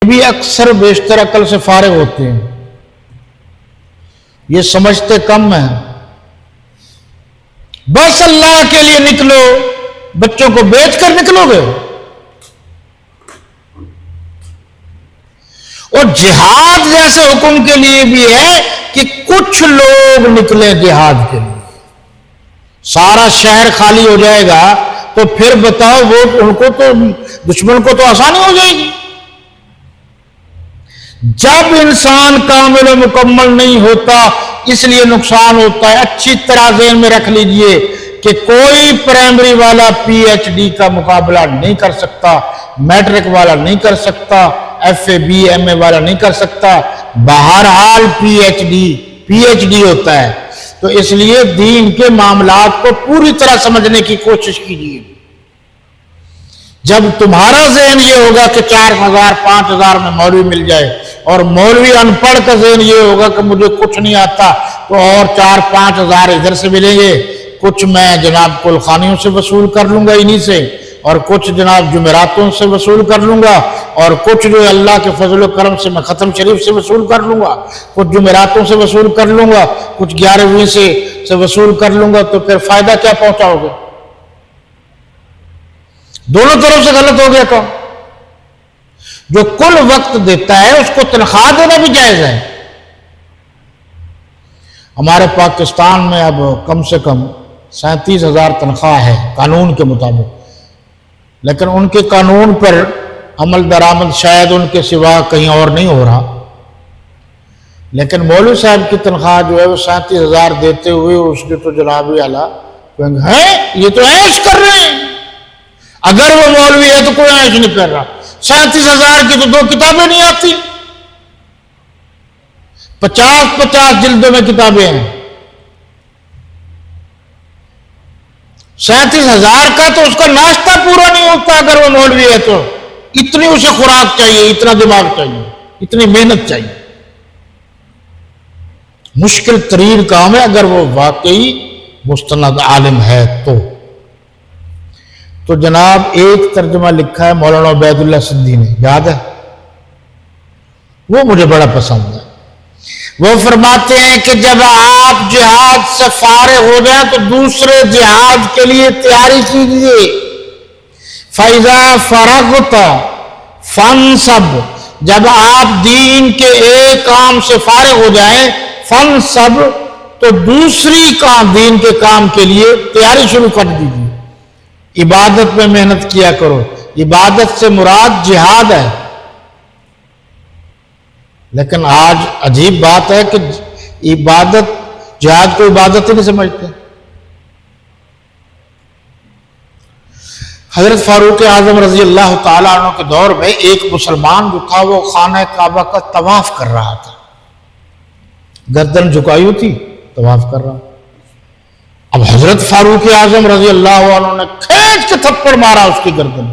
بھی اکثر بیشتر عقل سے فارغ ہوتے ہیں، یہ سمجھتے کم ہیں، بس اللہ کے لیے نکلو، بچوں کو بیچ کر نکلو گے؟ اور جہاد جیسے حکم کے لیے بھی ہے کہ کچھ لوگ نکلیں جہاد کے لیے، سارا شہر خالی ہو جائے گا تو پھر بتاؤ وہ ان کو تو دشمن کو تو آسانی ہو جائے گی۔ جب انسان کامل و مکمل نہیں ہوتا اس لیے نقصان ہوتا ہے۔ اچھی طرح ذہن میں رکھ لیجئے کہ کوئی پرائمری والا پی ایچ ڈی کا مقابلہ نہیں کر سکتا، میٹرک والا نہیں کر سکتا، ایف اے بی ایم اے والا نہیں کر سکتا، بہرحال پی ایچ ڈی ہوتا ہے۔ تو اس لیے دین کے معاملات کو پوری طرح سمجھنے کی کوشش کیجیے۔ جب تمہارا ذہن یہ ہوگا کہ 4,000 5,000 میں مولوی مل جائے، اور مولوی ان پڑھ کا ذہن یہ ہوگا کہ مجھے کچھ نہیں آتا، تو اور 4-5 ہزار ادھر سے ملیں گے، کچھ میں جناب کلخانیوں سے وصول کر لوں گا انہی سے، اور کچھ جناب جمعراتوں سے وصول کر لوں گا، اور کچھ جو اللہ کے فضل و کرم سے میں ختم شریف سے وصول کر لوں گا، کچھ جمعراتوں سے وصول کر لوں گا، کچھ 11ویں سے وصول کر لوں گا، تو پھر فائدہ کیا پہنچاؤ گے؟ دونوں طرف سے غلط ہو گیا کام۔ جو کل وقت دیتا ہے اس کو تنخواہ دینا بھی جائز ہے۔ ہمارے پاکستان میں اب کم سے کم 37,000 تنخواہ ہے قانون کے مطابق، لیکن ان کے قانون پر عمل درآمد شاید ان کے سوا کہیں اور نہیں ہو رہا، لیکن مولوی صاحب کی تنخواہ جو ہے وہ 37,000 دیتے ہوئے اس کے تو جناب اعلیٰ ہیں یہ تو عیش کر رہے ہیں۔ اگر وہ مولوی ہے تو کوئی عیش نہیں کر رہا، 37,000 کی تو 2 کتابیں نہیں آتی، 50 جلدوں میں کتابیں ہیں، 37,000 کا تو اس کا ناشتہ پورا نہیں ہوتا اگر وہ مولوی ہے تو۔ اتنی اسے خوراک چاہیے، اتنا دماغ چاہیے، اتنی محنت چاہیے، مشکل ترین کام ہے اگر وہ واقعی مستند عالم ہے تو جناب ایک ترجمہ لکھا ہے مولانا عبید اللہ سندھی نے، یاد ہے؟ وہ مجھے بڑا پسند ہے۔ وہ فرماتے ہیں کہ جب آپ جہاد سے فارغ ہو جائیں تو دوسرے جہاد کے لیے تیاری کیجیے۔ فَإِذَا فَرَغْتَ فَانْصَبْ، جب آپ دین کے ایک کام سے فارغ ہو جائیں، فَانْصَبْ، تو دوسری کام دین کے کام کے لیے تیاری شروع کر دیجیے۔ عبادت میں محنت کیا کرو، عبادت سے مراد جہاد ہے، لیکن آج عجیب بات ہے کہ جہاد کو عبادت ہی نہیں سمجھتے۔ حضرت فاروق اعظم رضی اللہ تعالیٰ عنہ کے دور میں ایک مسلمان جو تھا وہ خانہ کعبہ کا طواف کر رہا تھا، گردن جھکائی ہوئی تھی، طواف کر رہا۔ اب حضرت فاروق اعظم رضی اللہ عنہ نے کھینچ کے تھپڑ مارا اس کی گردن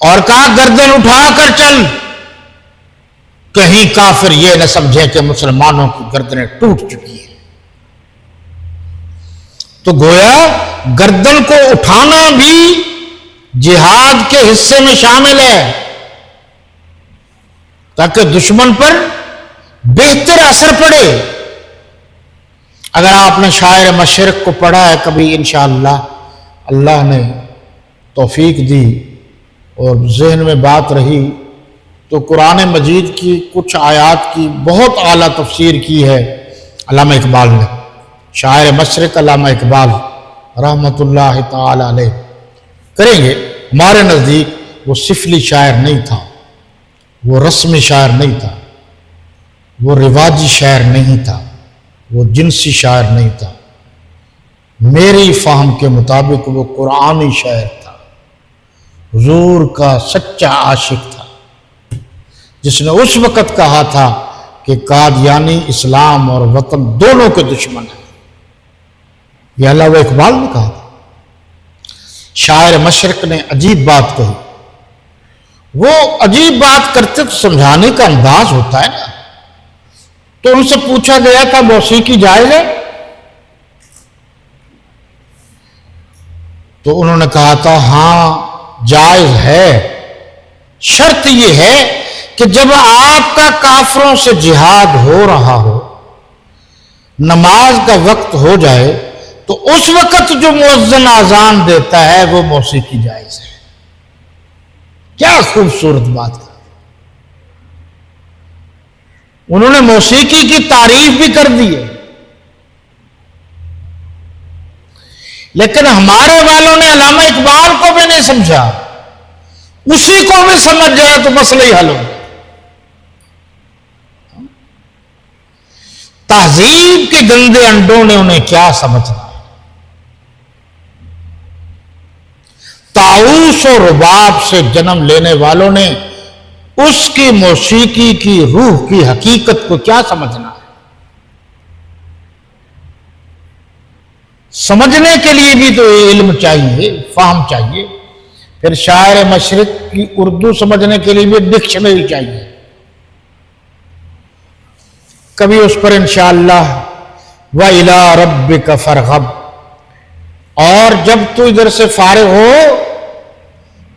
اور کہا گردن اٹھا کر چل، کہیں کافر یہ نہ سمجھے کہ مسلمانوں کی گردنیں ٹوٹ چکی ہیں۔ تو گویا گردن کو اٹھانا بھی جہاد کے حصے میں شامل ہے تاکہ دشمن پر بہتر اثر پڑے۔ اگر آپ نے شاعر مشرق کو پڑھا ہے کبھی، انشاءاللہ اللہ نے توفیق دی اور ذہن میں بات رہی، تو قرآن مجید کی کچھ آیات کی بہت اعلیٰ تفسیر کی ہے علامہ اقبال نے۔ شاعر مشرق علامہ اقبال رحمۃ اللہ تعالی علیہ کریں گے۔ ہمارے نزدیک وہ سفلی شاعر نہیں تھا، وہ رسمی شاعر نہیں تھا، وہ رواجی شاعر نہیں تھا، وہ جنسی شاعر نہیں تھا، میری فہم کے مطابق وہ قرآنی شاعر تھا، حضور کا سچا عاشق تھا، جس نے اس وقت کہا تھا کہ قادیانی اسلام اور وطن دونوں کے دشمن ہیں۔ یہ علامہ اقبال نے کہا تھا۔ شاعر مشرق نے عجیب بات کہی، وہ عجیب بات کرتے تو سمجھانے کا انداز ہوتا ہے نا۔ تو ان سے پوچھا گیا تھا موسیقی جائز ہے؟ تو انہوں نے کہا تھا ہاں جائز ہے، شرط یہ ہے کہ جب آپ کا کافروں سے جہاد ہو رہا ہو، نماز کا وقت ہو جائے تو اس وقت جو مؤذن اذان دیتا ہے وہ موسیقی جائز ہے۔ کیا خوبصورت بات ہے، انہوں نے موسیقی کی تعریف بھی کر دی ہے، لیکن ہمارے والوں نے علامہ اقبال کو بھی نہیں سمجھا، اسی کو بھی سمجھ جائے تو مسئلہ ہی حل ہو۔ تہذیب کے گندے انڈوں نے انہیں کیا سمجھنا، طاؤس و رباب سے جنم لینے والوں نے اس کی موسیقی کی روح کی حقیقت کو کیا سمجھنا ہے۔ سمجھنے کے لیے بھی تو علم چاہیے، فہم چاہیے، پھر شاعر مشرق کی اردو سمجھنے کے لیے بھی ڈکشنری چاہیے۔ کبھی اس پر انشاءاللہ وَإِلَىٰ رَبِّكَ فَارْغَب، اور جب تو ادھر سے فارغ ہو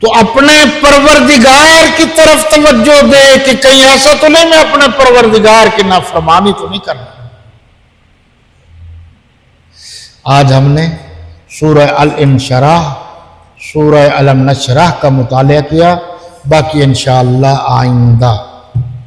تو اپنے پروردگار کی طرف توجہ دے کہ کہیں ایسا تو نہیں میں اپنے پروردگار کی نافرمانی تو نہیں کرنا۔ آج ہم نے سورہ الانشراح، سورہ الم نشرح کا مطالعہ کیا، باقی انشاءاللہ آئندہ